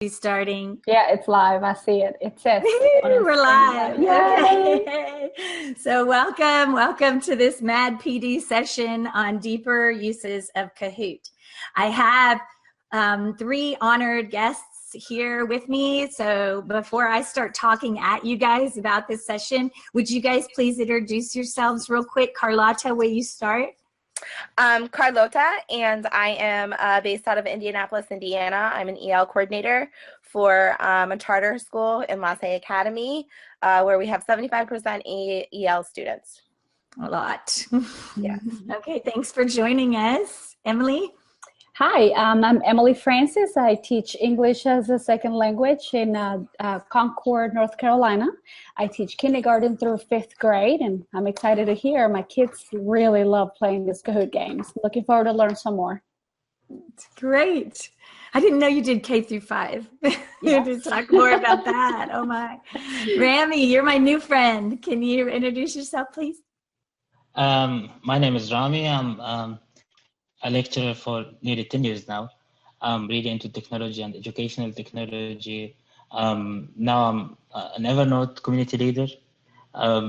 Starting. Yeah, it's live. I see it. It says we're live. Yay. Okay. So welcome to this MADPD session on deeper uses of Kahoot. I have three honored guests here with me. So before I start talking at you guys about this session, would you guys please introduce yourselves real quick? Carlotta, will you start? Carlota, and I am based out of Indianapolis, Indiana. I'm an EL coordinator for a charter school in La Salle Academy, where we have 75% EL students. A lot. Yes. Okay, thanks for joining us. Emily? Hi, I'm Emily Francis. I teach English as a second language in Concord, North Carolina. I teach kindergarten through 5th grade, and I'm excited to hear my kids really love playing these Kahoot games. Looking forward to learn some more. Great. I didn't know you did K through 5. Yes. To talk more about that. Oh my. Rami, you're my new friend. Can you introduce yourself, please? My name is Rami. I'm a lecturer for nearly 10 years now. I'm really into technology and educational technology. Now I'm an Evernote community leader,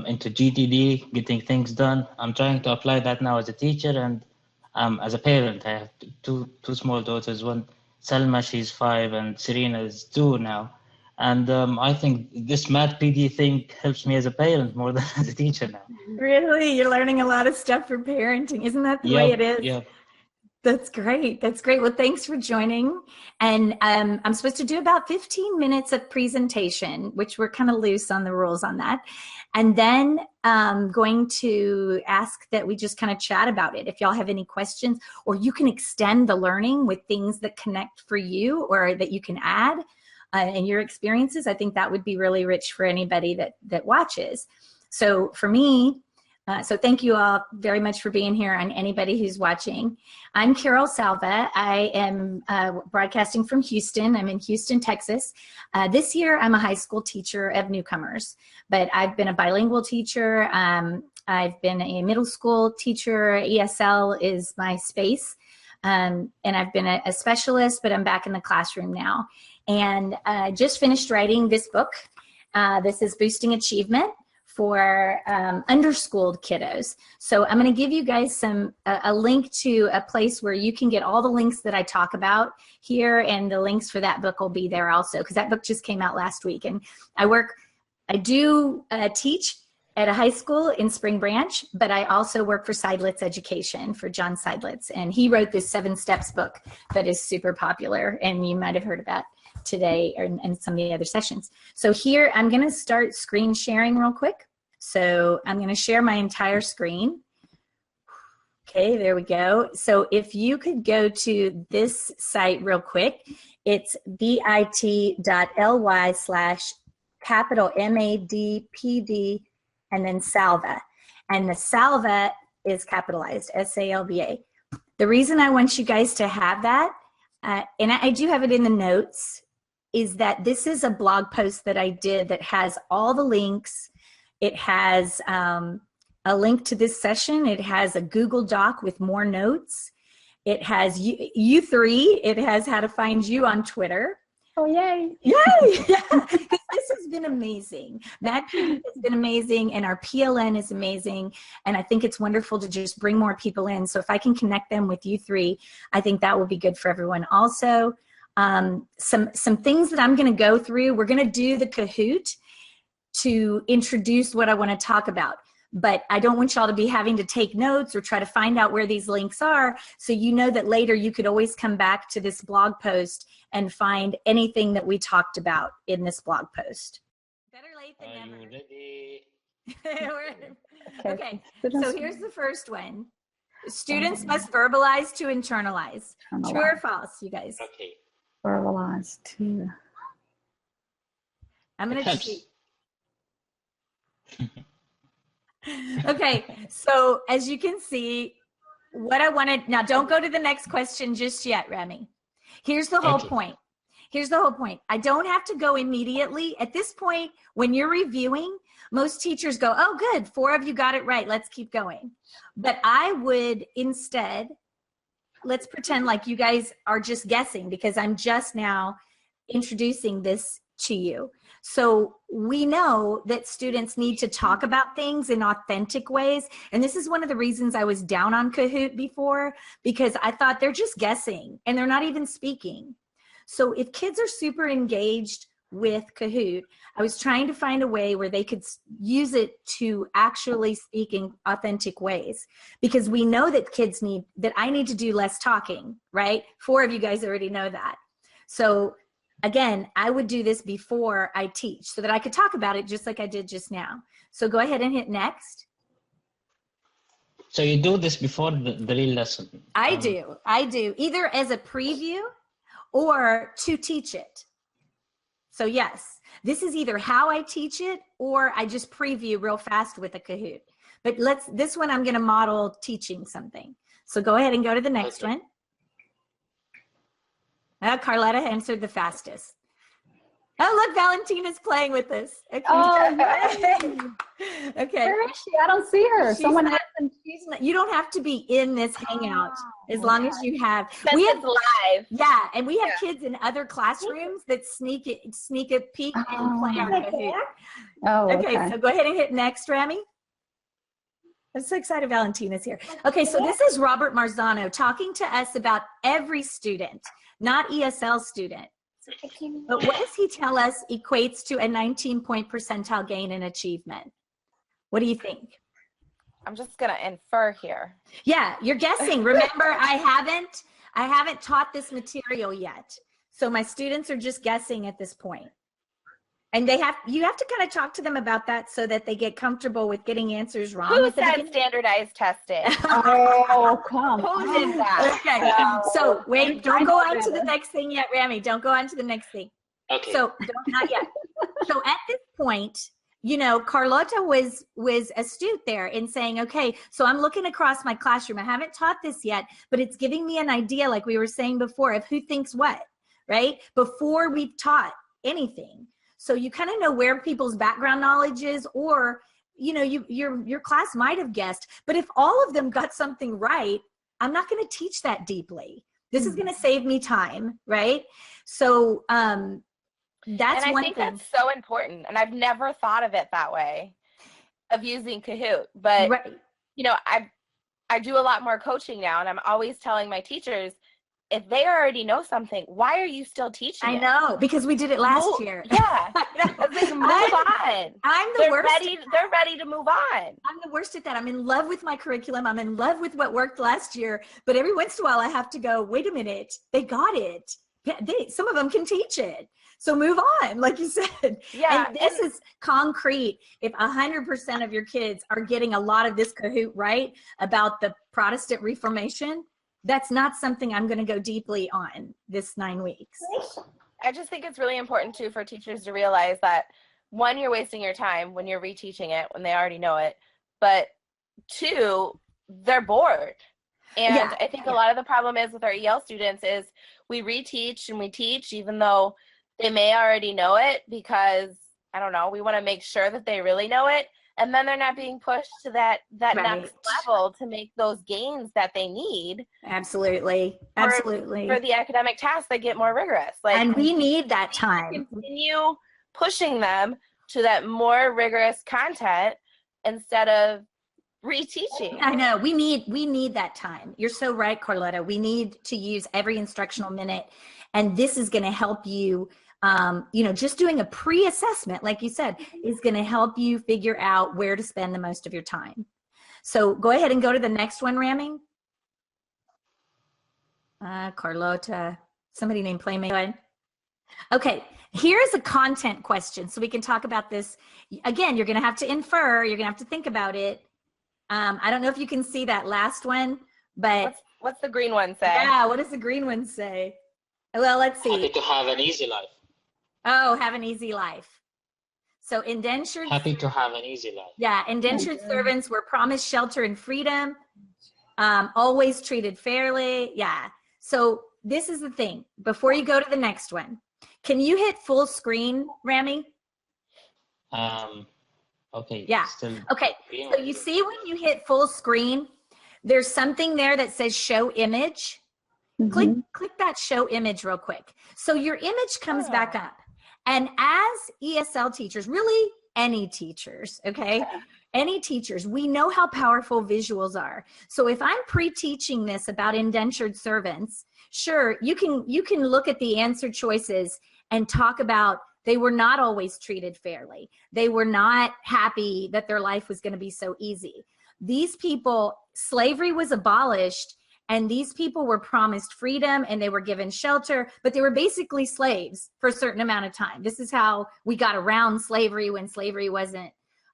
into GTD, getting things done. I'm trying to apply that now as a teacher and as a parent. I have two small daughters. One, Selma, she's 5, and Serena is 2 now. And I think this MADPD thing helps me as a parent more than as a teacher now. Really? You're learning a lot of stuff for parenting. Isn't that the way it is? Yeah. That's great. That's great. Well, thanks for joining. And I'm supposed to do about 15 minutes of presentation, which we're kind of loose on the rules on that. And then I'm going to ask that we just kind of chat about it. If y'all have any questions, or you can extend the learning with things that connect for you or that you can add in your experiences, I think that would be really rich for anybody that watches. So for me, so thank you all very much for being here, and anybody who's watching. I'm Carol Salva. I am broadcasting from Houston. I'm in Houston, Texas. This year, I'm a high school teacher of newcomers, but I've been a bilingual teacher. I've been a middle school teacher. ESL is my space. And I've been a specialist, but I'm back in the classroom now. And I just finished writing this book. This is Boosting Achievement for underschooled kiddos. So I'm going to give you guys a link to a place where you can get all the links that I talk about here, and the links for that book will be there also, because that book just came out last week. And I do teach at a high school in Spring Branch, but I also work for Seidlitz Education, for John Seidlitz, and he wrote this 7 Steps book that is super popular, and you might have heard about today and some of the other sessions. So here I'm going to start screen sharing real quick. So I'm going to share my entire screen. Okay, there we go. So if you could go to this site real quick, it's bit.ly/MADPD and then Salva. And the Salva is capitalized, S-A-L-V-A. The reason I want you guys to have that, and I do have it in the notes, is that this is a blog post that I did that has all the links. It has a link to this session. It has a Google Doc with more notes. It has you three. It has how to find you on Twitter. Oh, yay. Yay! Yeah. This has been amazing. MADPD has been amazing, and our PLN is amazing. And I think it's wonderful to just bring more people in. So if I can connect them with you three, I think that will be good for everyone. Also, some things that I'm going to go through. We're going to do the Kahoot to introduce what I want to talk about, but I don't want y'all to be having to take notes or try to find out where these links are, so you know that later you could always come back to this blog post and find anything that we talked about in this blog post. Better late than never. Are you ready? Okay. So here's the first one. Students must verbalize to internalize. True or false, you guys? Okay. Verbalize to. I'm going to cheat. Okay, so as you can see, what I wanted, now don't go to the next question just yet, Remy. Here's the whole point. Here's the whole point. I don't have to go immediately. At this point, when you're reviewing, most teachers go, oh, good, 4 of you got it right. Let's keep going. But I would instead, let's pretend like you guys are just guessing, because I'm just now introducing this to you. So we know that students need to talk about things in authentic ways. And this is one of the reasons I was down on Kahoot before, because I thought they're just guessing and they're not even speaking. So if kids are super engaged with Kahoot, I was trying to find a way where they could use it to actually speak in authentic ways, because we know that kids need, that I need to do less talking, right? 4 of you guys already know that. So again, I would do this before I teach so that I could talk about it just like I did just now. So go ahead and hit next. So you do this before the real lesson? I do, either as a preview or to teach it. So yes, this is either how I teach it or I just preview real fast with a Kahoot. But this one I'm gonna model teaching something. So go ahead and go to the next one. Carletta answered the fastest. Oh, look, Valentina's playing with us. Okay. Oh, okay. Where is she? I don't see her. You don't have to be in this hangout as long as you have. We have live. Yeah, and we have kids in other classrooms that sneak a peek and play our Kahoot. Oh, okay. So go ahead and hit next, Rami. I'm so excited Valentina's here. Okay, so this is Robert Marzano talking to us about every student, not ESL student. But what does he tell us equates to a 19-point percentile gain in achievement? What do you think? I'm just gonna infer here. Yeah, you're guessing. Remember, I haven't taught this material yet. So my students are just guessing at this point. And you have to kind of talk to them about that so that they get comfortable with getting answers wrong. Who said standardized testing? Oh, come on. Who did that? Okay. So wait, don't go on to the next thing yet, Rami. Don't go on to the next thing. Okay. So not yet. So at this point, you know, Carlota was astute there in saying, okay, so I'm looking across my classroom. I haven't taught this yet, but it's giving me an idea, like we were saying before, of who thinks what, right? Before we've taught anything. So you kind of know where people's background knowledge is, or, you know, your class might have guessed, but if all of them got something right, I'm not going to teach that deeply. This is going to save me time, right? So that's one thing. And I think that's so important. And I've never thought of it that way, of using Kahoot. But, you know, I do a lot more coaching now, and I'm always telling my teachers, if they already know something, why are you still teaching it? I know, because we did it last year. Yeah. Like, move on. They're ready to move on. I'm the worst at that. I'm in love with my curriculum. I'm in love with what worked last year. But every once in a while, I have to go, wait a minute, they got it. Some of them can teach it. So move on, like you said. Yeah. And this is concrete. If 100% of your kids are getting a lot of this Kahoot right about the Protestant Reformation, that's not something I'm going to go deeply on this 9 weeks. I just think it's really important too for teachers to realize that, one, you're wasting your time when you're reteaching it when they already know it, but 2, they're bored. And I think a lot of the problem is with our EL students is we reteach and we teach even though they may already know it, because, I don't know, we want to make sure that they really know it. And then they're not being pushed to that next level to make those gains that they need. Absolutely. For the academic tasks that get more rigorous. And we need that time. Continue pushing them to that more rigorous content instead of reteaching. I know. We need that time. You're so right, Carletta. We need to use every instructional minute. And this is going to help you. You know, just doing a pre-assessment, like you said, is going to help you figure out where to spend the most of your time. So go ahead and go to the next one, Rami. Carlota, somebody named Playmate. Okay, here's a content question, so we can talk about this. Again, you're going to have to infer. You're going to have to think about it. I don't know if you can see that last one, but what's the green one say? Yeah, what does the green one say? Well, let's see. Happy to have an easy life. Oh, have an easy life. So indentured. Happy to have an easy life. Yeah, indentured servants were promised shelter and freedom, always treated fairly. Yeah. So this is the thing. Before you go to the next one, can you hit full screen, Rami? Okay. Yeah. Okay. So you see when you hit full screen, there's something there that says show image. Click that show image real quick. So your image comes back up. And as ESL teachers, really any teachers, okay? Any teachers, we know how powerful visuals are. So if I'm pre-teaching this about indentured servants, sure, you can look at the answer choices and talk about they were not always treated fairly. They were not happy that their life was going to be so easy. These people, slavery was abolished, and these people were promised freedom and they were given shelter, but they were basically slaves for a certain amount of time. This is how we got around slavery when slavery wasn't,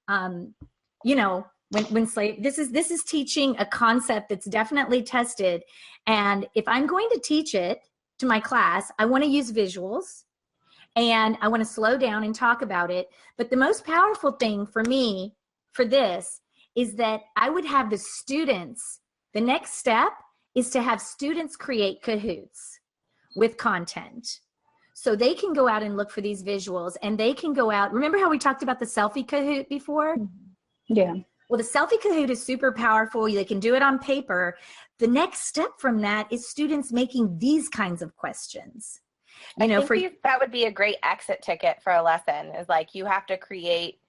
you know, this is teaching a concept that's definitely tested. And if I'm going to teach it to my class, I want to use visuals and I want to slow down and talk about it. But the most powerful thing for me for this is that I would have the students, the next step is to have students create Kahoots with content. So they can go out and look for these visuals and they can go out. Remember how we talked about the Selfie Kahoot before? Yeah. Well, the Selfie Kahoot is super powerful. They can do it on paper. The next step from that is students making these kinds of questions. I think that would be a great exit ticket for a lesson, is like, you have to create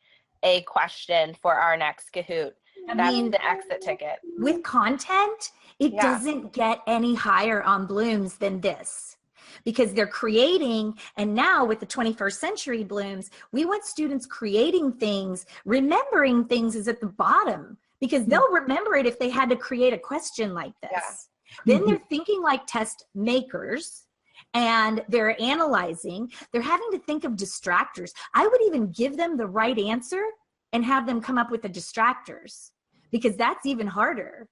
a question for our next Kahoot. That's the exit ticket. With content, it doesn't get any higher on Blooms than this, because they're creating. And now with the 21st century Blooms, we want students creating things. Remembering things is at the bottom, because they'll remember it if they had to create a question like this. Then they're thinking like test makers, and they're analyzing. They're having to think of distractors. I would even give them the right answer and have them come up with the distractors, because that's even harder.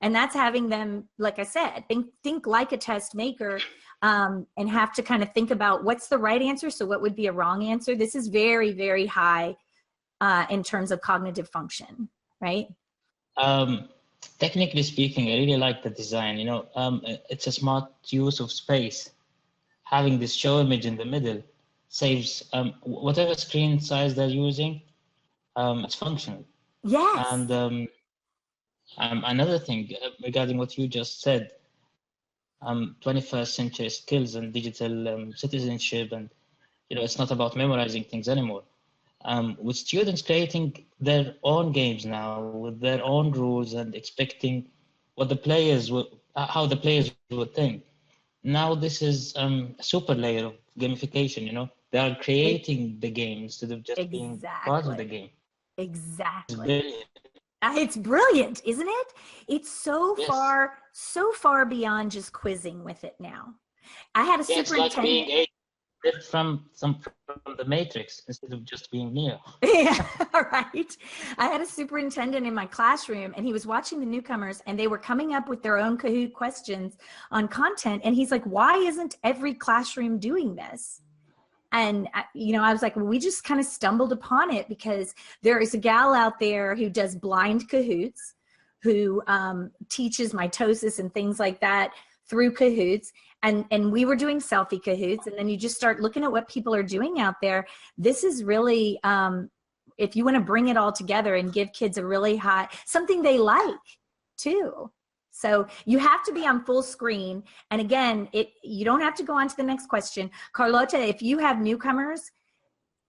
And that's having them, like I said, think like a test maker, and have to kind of think about what's the right answer. So what would be a wrong answer? This is very, very high in terms of cognitive function, right? Technically speaking, I really like the design. You know, it's a smart use of space. Having this show image in the middle saves whatever screen size they're using. It's functional. Yes. And another thing regarding what you just said, 21st century skills and digital citizenship, and you know, it's not about memorizing things anymore. With students creating their own games now with their own rules and expecting what the players would, how the players would think. Now this is a super layer of gamification. You know, they are creating the game instead of just being part of the game. Exactly. It's brilliant, isn't it? It's so far beyond just quizzing with it now. I had a superintendent. It's like being from the Matrix instead of just being Neo. Yeah, right. I had a superintendent in my classroom, and he was watching the newcomers, and they were coming up with their own Kahoot questions on content. And he's like, "Why isn't every classroom doing this?" And, you know, I was like, well, we just kind of stumbled upon it because there is a gal out there who does blind Kahoots, who teaches mitosis and things like that through Kahoots. And we were doing Selfie Kahoots. And then you just start looking at what people are doing out there. This is really, if you want to bring it all together and give kids a really high, something they like too. So you have to be on full screen. And again, you don't have to go on to the next question. Carlota, if you have newcomers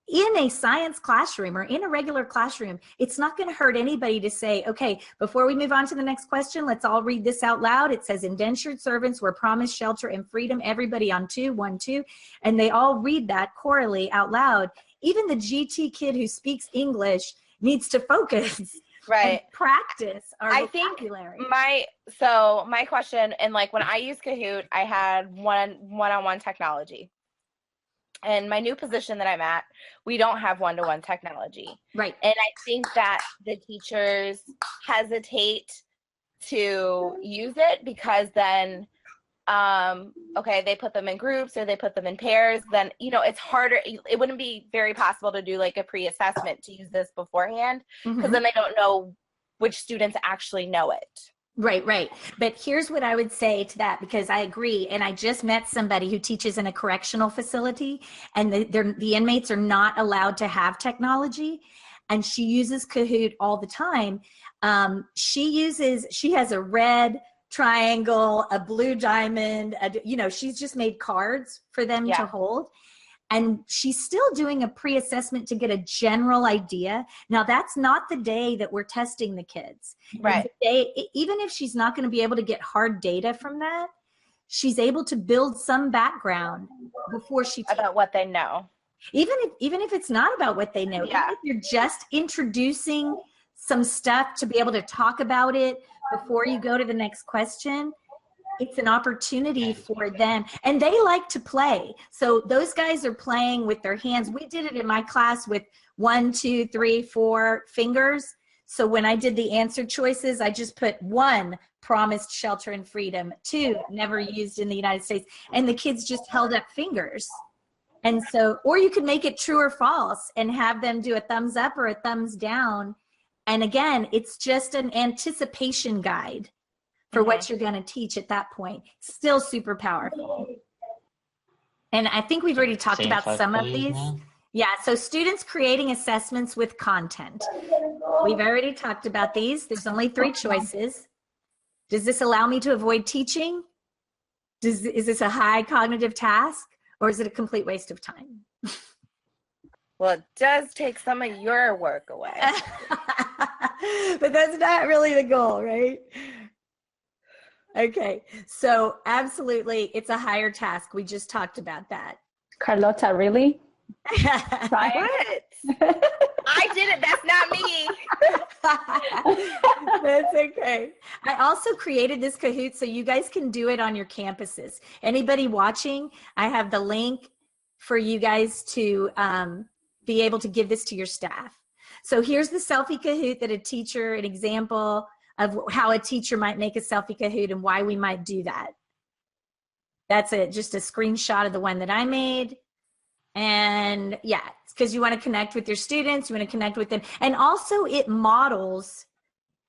in a science classroom or in a regular classroom, it's not going to hurt anybody to say, okay, before we move on to the next question, let's all read this out loud. It says, indentured servants were promised shelter and freedom. Everybody on 2, 1, 2. And they all read that chorally out loud. Even the GT kid who speaks English needs to focus. Right. And practice our vocabulary. My question, and like when I used Kahoot, I had one-on-one technology. And my new position that I'm at, we don't have one-to-one technology. Right. And I think that the teachers hesitate to use it because then okay, they put them in groups or they put them in pairs, then, you know, it's harder. It wouldn't be very possible to do like a pre-assessment to use this beforehand, because then they don't know which students actually know it. Right, right. But here's what I would say to that, because I agree. And I just met somebody who teaches in a correctional facility, and the inmates are not allowed to have technology. And she uses Kahoot all the time. She has a red triangle, a blue diamond, you know, she's just made cards for them to hold. And she's still doing a pre-assessment to get a general idea. Now, that's not the day that we're testing the kids. Right. The day, even if she's not going to be able to get hard data from that, she's able to build some background before she about what they know. Even if it's not about what they know, even if you're just introducing some stuff to be able to talk about it before you go to the next question, it's an opportunity for them. And they like to play. So those guys are playing with their hands. We did it in my class with 1, 2, 3, 4 fingers. So when I did the answer choices, I just put 1, promised shelter and freedom, 2, never used in the United States. And the kids just held up fingers. And so, or you could make it true or false and have them do a thumbs up or a thumbs down. And again, it's just an anticipation guide for what you're going to teach at that point. Still super powerful. And I think we've already talked about some of these. Yeah, so students creating assessments with content. We've already talked about these. There's only 3 choices. Does this allow me to avoid teaching? Is this a high cognitive task? Or is it a complete waste of time? Well, it does take some of your work away. But that's not really the goal, right? Okay, so absolutely, it's a higher task. We just talked about that. Carlota, really? What? I did it. That's not me. That's okay. I also created this Kahoot so you guys can do it on your campuses. Anybody watching, I have the link for you guys to be able to give this to your staff. So here's the Selfie Kahoot that a teacher, an example of how a teacher might make a Selfie Kahoot and why we might do that. That's just a screenshot of the one that I made. And yeah, it's because you want to connect with your students, you want to connect with them. And also it models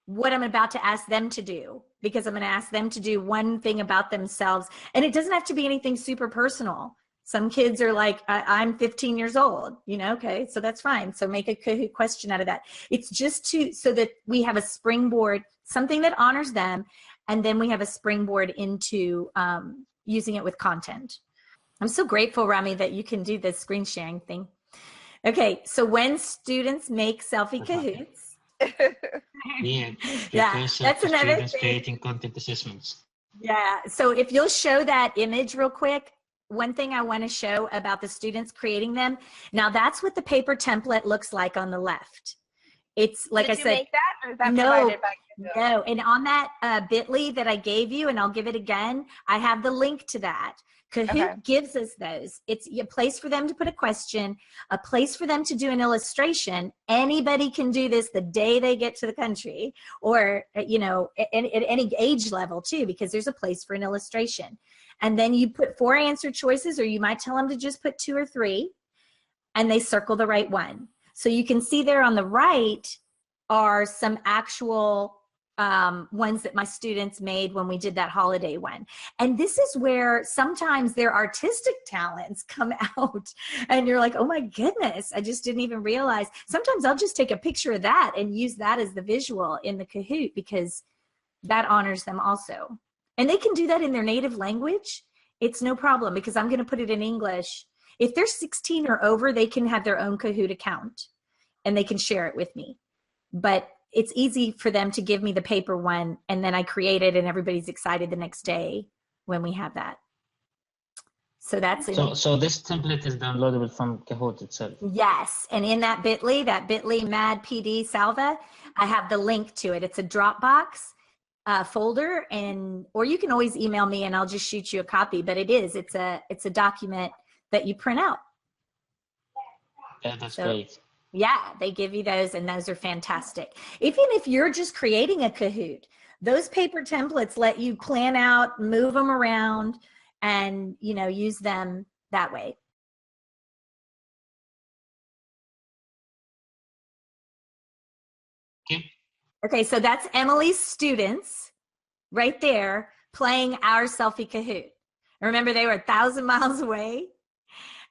what I'm about to ask them to do, because I'm going to ask them to do one thing about themselves. And it doesn't have to be anything super personal. Some kids are like, I'm 15 years old, you know, okay, so that's fine. So make a Kahoot question out of that. It's just so that we have a springboard, something that honors them, and then we have a springboard into using it with content. I'm so grateful, Rami, that you can do this screen sharing thing. Okay, so when students make Selfie Kahoots. Yeah, that's another thing. Creating content assessments. Yeah, so if you'll show that image real quick, one thing I want to show about the students creating them. Now that's what the paper template looks like on the left. It's like I said. Did you make that, or is that no, provided by Kahoot? No, and on that bit.ly that I gave you, and I'll give it again, I have the link to that. Kahoot gives us those. It's a place for them to put a question, a place for them to do an illustration. Anybody can do this the day they get to the country, or, you know, at any age level too, because there's a place for an illustration. And then you put 4 answer choices, or you might tell them to just put 2 or 3, and they circle the right one. So you can see there on the right are some actual ones that my students made when we did that holiday one. And this is where sometimes their artistic talents come out and you're like, oh my goodness, I just didn't even realize. Sometimes I'll just take a picture of that and use that as the visual in the Kahoot, because that honors them also. And they can do that in their native language. It's no problem, because I'm going to put it in English. If they're 16 or over, they can have their own Kahoot account and they can share it with me. But it's easy for them to give me the paper one, and then I create it and everybody's excited the next day when we have that. So that's it. So this template is downloadable from Kahoot itself? Yes, and in that bit.ly, MADPD Salva, I have the link to it. It's a Dropbox folder, or you can always email me and I'll just shoot you a copy, but it's a document that you print out. Yeah, that's great. Yeah, they give you those, and those are fantastic. Even if you're just creating a Kahoot, those paper templates let you plan out, move them around, and, you know, use them that way. Okay, so that's Emily's students right there playing our Selfie Kahoot. Remember, they were 1,000 miles away.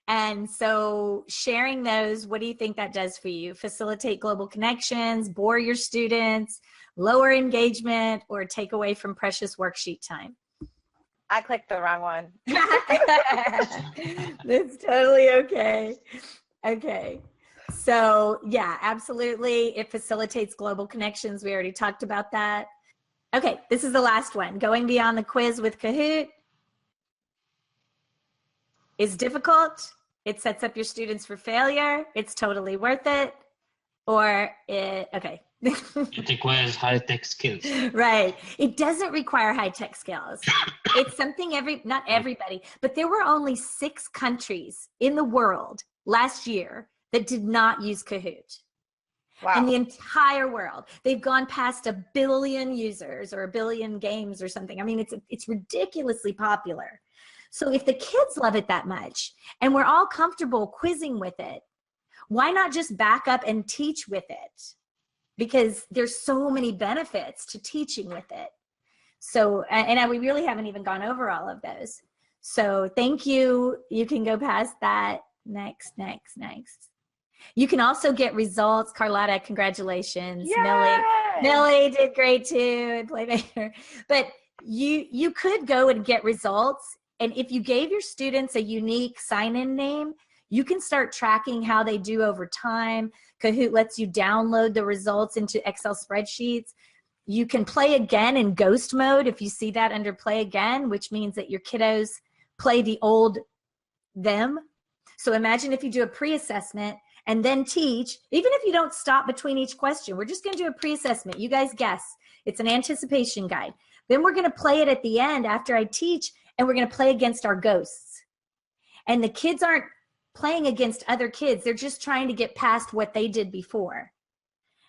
And so sharing those, what do you think that does for you? Facilitate global connections, bore your students, lower engagement, or take away from precious worksheet time? I clicked the wrong one. That's totally okay. Okay. So yeah, absolutely. It facilitates global connections. We already talked about that. Okay, this is the last one. Going beyond the quiz with Kahoot is difficult. It sets up your students for failure. It's totally worth it. Or okay. It requires high-tech skills. Right. It doesn't require high-tech skills. It's something not everybody, but there were only 6 countries in the world last year that did not use Kahoot. Wow. In the entire world. They've gone past 1 billion users or 1 billion games or something. I mean, it's ridiculously popular. So if the kids love it that much and we're all comfortable quizzing with it, why not just back up and teach with it? Because there's so many benefits to teaching with it. So, and we really haven't even gone over all of those. So thank you. You can go past that. Next. You can also get results. Carlotta, congratulations. Yay! Millie did great too, and Playmaker. But you could go and get results. And if you gave your students a unique sign-in name, you can start tracking how they do over time. Kahoot lets you download the results into Excel spreadsheets. You can play again in ghost mode if you see that under play again, which means that your kiddos play the old them. So imagine if you do a pre-assessment and then teach, even if you don't stop between each question, we're just going to do a pre-assessment. You guys guess. It's an anticipation guide. Then we're going to play it at the end after I teach, and we're going to play against our ghosts. And the kids aren't playing against other kids. They're just trying to get past what they did before.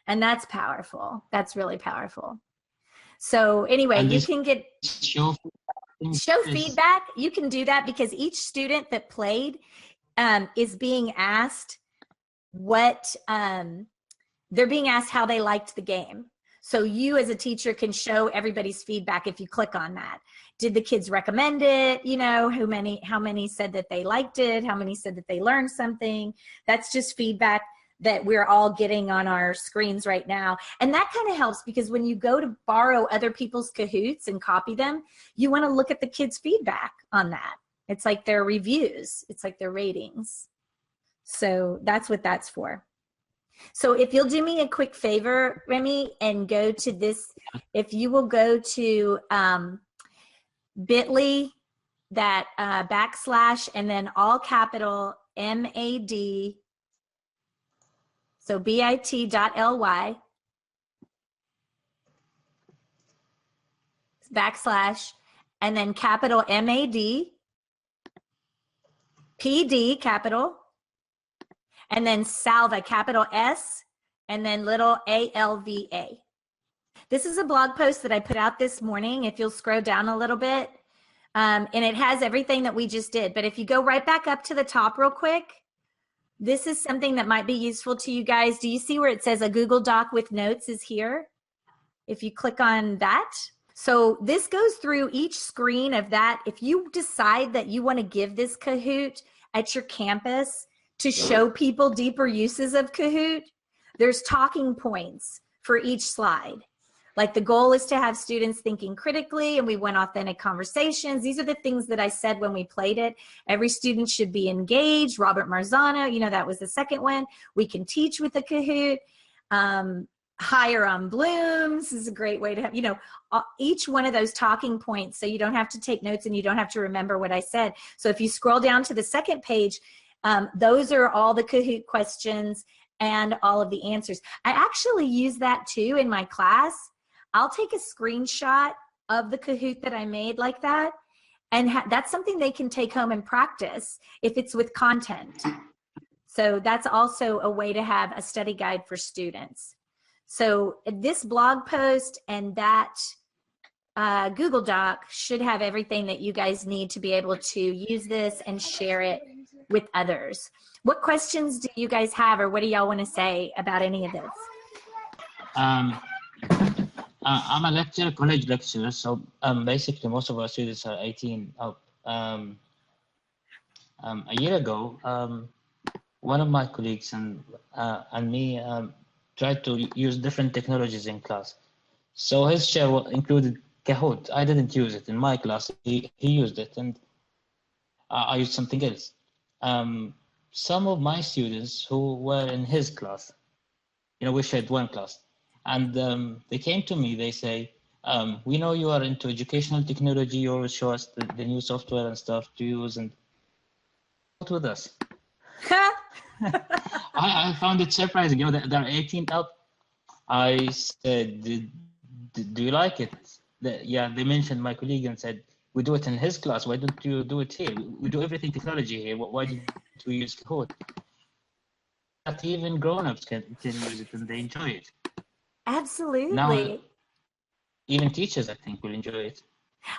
And that's powerful. That's really powerful. So anyway, you can get show feedback. You can do that because each student that played is being asked they're being asked how they liked the game. So you as a teacher can show everybody's feedback if you click on that. Did the kids recommend it? You know, how many said that they liked it? How many said that they learned something? That's just feedback that we're all getting on our screens right now. And that kind of helps because when you go to borrow other people's Kahoots and copy them, you want to look at the kids' feedback on that. It's like their reviews. It's like their ratings. So that's what that's for. So if you'll do me a quick favor, Remy, and go to this, if you will go to bit.ly, that / and then all capital MAD, so bit.ly / and then capital MAD, PD capital, and then Salva, capital S, and then little ALVA. This is a blog post that I put out this morning, if you'll scroll down a little bit, and it has everything that we just did. But if you go right back up to the top real quick, this is something that might be useful to you guys. Do you see where it says a Google Doc with notes is here? If you click on that. So this goes through each screen of that. If you decide that you want to give this Kahoot at your campus to show people deeper uses of Kahoot, there's talking points for each slide. Like the goal is to have students thinking critically, and we want authentic conversations. These are the things that I said when we played it. Every student should be engaged. Robert Marzano, you know, that was the second one. We can teach with a Kahoot. Higher on blooms is a great way to have, you know, each one of those talking points, so you don't have to take notes and you don't have to remember what I said. So if you scroll down to the second page, those are all the Kahoot questions and all of the answers. I actually use that too in my class. I'll take a screenshot of the Kahoot that I made like that, and that's something they can take home and practice if it's with content. So that's also a way to have a study guide for students. So this blog post and that Google Doc should have everything that you guys need to be able to use this and share it with others. What questions do you guys have, or what do y'all want to say about any of this? I'm a college lecturer, so basically most of our students are 18 up. A year ago, one of my colleagues and me tried to use different technologies in class. So his share included Kahoot. I didn't use it in my class. He used it, and I used something else. Some of my students who were in his class, we shared one class, and they came to me. They say, "We know you are into educational technology. You always show us the new software and stuff to use, and with us." I found it surprising. There are 18 out. I said, do you like it? Yeah, they mentioned my colleague and said, we do it in his class. Why don't you do it here? We do everything technology here. Why didn't we use Kahoot? That even grown-ups can use it and they enjoy it. Absolutely. Now, even teachers, I think, will enjoy it.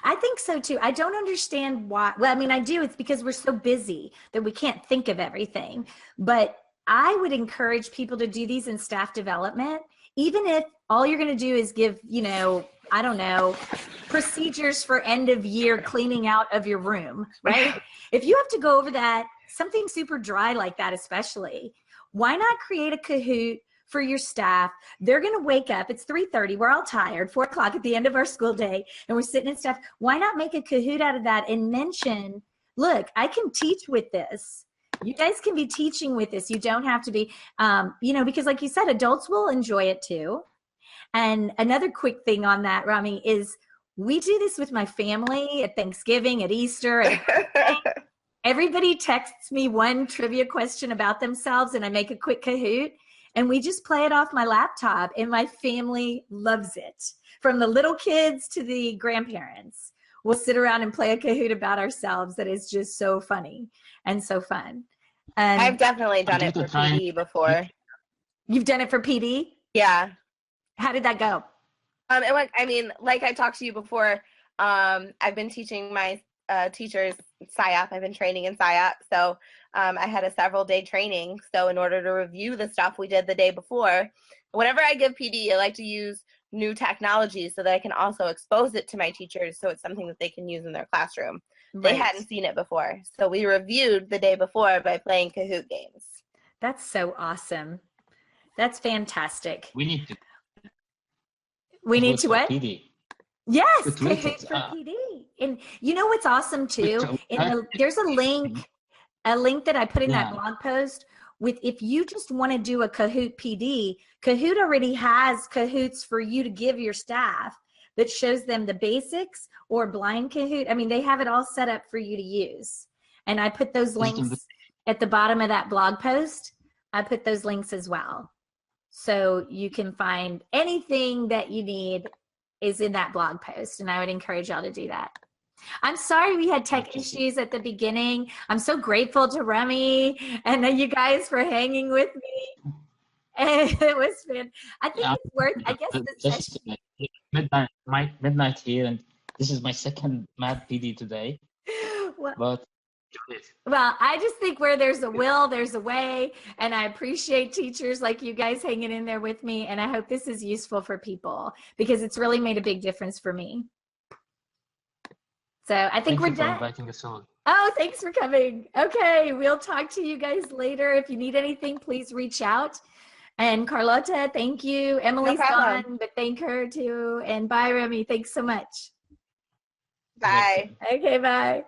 I think so too. I don't understand why. Well, I mean, I do. It's because we're so busy that we can't think of everything. But I would encourage people to do these in staff development, even if all you're going to do is give, I don't know, procedures for end of year cleaning out of your room, right? If you have to go over that, something super dry like that, especially, why not create a Kahoot for your staff? They're going to wake up. It's 3:30. We're all tired, 4 o'clock at the end of our school day, and we're sitting in staff. Why not make a Kahoot out of that and mention, look, I can teach with this. You guys can be teaching with this. You don't have to be, because like you said, adults will enjoy it too. And another quick thing on that, Rami, is we do this with my family at Thanksgiving, at Easter. Everybody texts me one trivia question about themselves, and I make a quick Kahoot. And we just play it off my laptop, and my family loves it. From the little kids to the grandparents, we'll sit around and play a Kahoot about ourselves that is just so funny and so fun. And I've definitely done it for PD before. You've done it for PD? Yeah. How did that go? Like I talked to you before, I've been teaching my teachers SIOP. I've been training in SIOP. So I had a several-day training. So in order to review the stuff we did the day before, whenever I give PD, I like to use new technology so that I can also expose it to my teachers so it's something that they can use in their classroom. Right. They hadn't seen it before. So we reviewed the day before by playing Kahoot games. That's so awesome. That's fantastic. We need to what? PD. Yes, Kahoot for PD. And you know what's awesome too? There's a link that I put in that blog post with, if you just want to do a Kahoot PD, Kahoot already has Kahoots for you to give your staff that shows them the basics, or blind Kahoot. I mean, they have it all set up for you to use. And I put those links at the bottom of that blog post. I put those links as well. So you can find anything that you need is in that blog post. And I would encourage y'all to do that. I'm sorry we had tech issues at the beginning. I'm so grateful to Remy and you guys for hanging with me. And it was fun. I think it's worth, I guess, the session. Midnight here, and this is my second MADPD today. Well, I just think where there's a will, there's a way. And I appreciate teachers like you guys hanging in there with me. And I hope this is useful for people, because it's really made a big difference for me. So I think we're done. Thank you for inviting us on. Oh, thanks for coming. Okay, we'll talk to you guys later. If you need anything, please reach out. And Carlota, thank you. Emily's gone, but thank her too. And bye, Remy. Thanks so much. Bye. Okay, bye.